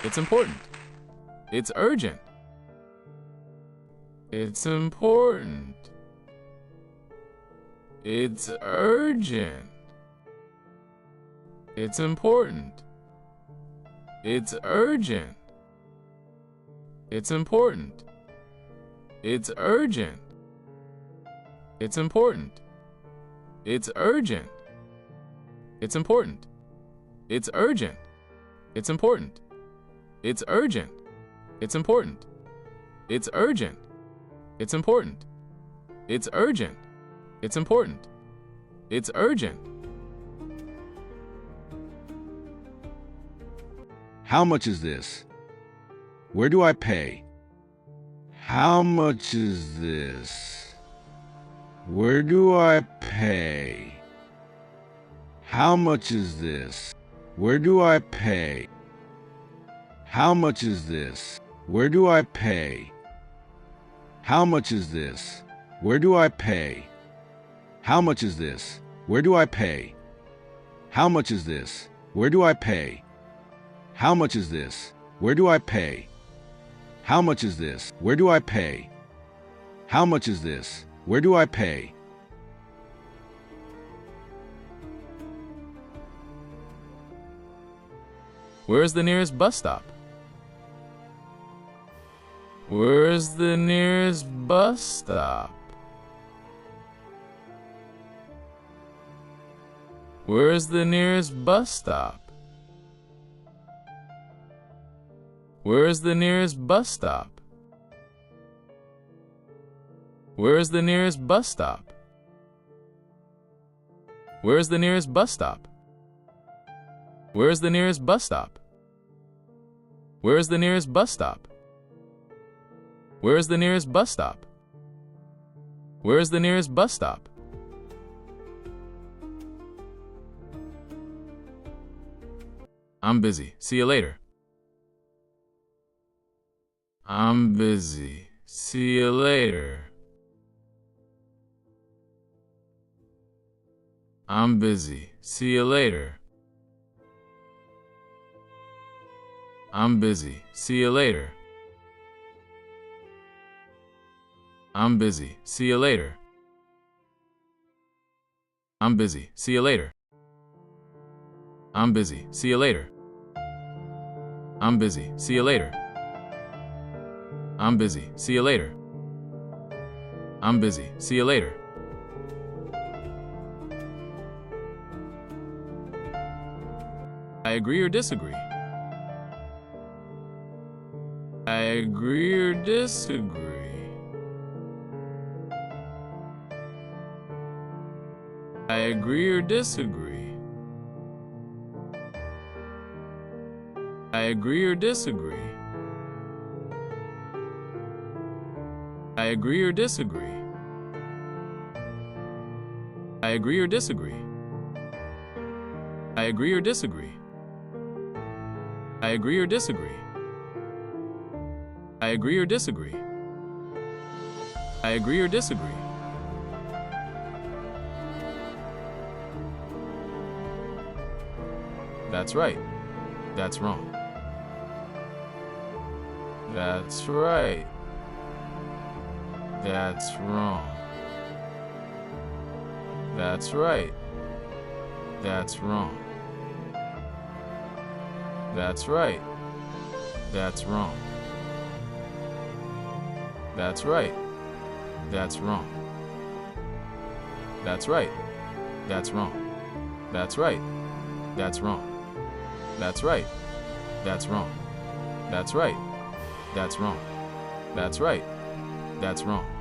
It's important. It's urgent. It's important. It's urgent. It's important. It's urgent. It's important. It's urgent. It's important. It's urgent. It's important. It's urgent. It's important. It's urgent. It's important. It's urgent. It's important. It's urgent. It's important. It's urgent. How much is this? Where do I pay? How much is this? Where do I pay? How much is this? Where do I pay? How much is this? Where do I pay? How much is this? Where do I pay? How much is this? Where do I pay? How much is this? Where do I pay? How much is this? Where do I pay? How much is this? Where do I pay? How much is this? Where do I pay? Where's the nearest bus stop? Where's the nearest bus stop? Where's the nearest bus stop? Where's the nearest bus stop? Where's the nearest bus stop? Where's the nearest bus stop? Where's the nearest bus stop? Where's the nearest bus stop? Where's the nearest bus stop? Where's the nearest bus stop? I'm busy. See you later. I'm busy. See you later. I'm busy. See you later. I'm busy. See you later. I'm busy. See you later. I'm busy. See you later. I'm busy. See you later. I'm busy. See you later. I'm busy. See you later. I'm busy. See you later. I agree or disagree. I agree or disagree. I agree or disagree. I agree or disagree. I agree or disagree. I agree or disagree. I agree or disagree. I agree or disagree. I agree or disagree. I agree or disagree. That's right. That's wrong. That's right. That's wrong. That's right. That's wrong. That's right. That's wrong. That's right. That's wrong. That's right. That's wrong. That's right. That's wrong. That's right. That's wrong. That's right. That's wrong. That's right. That's wrong.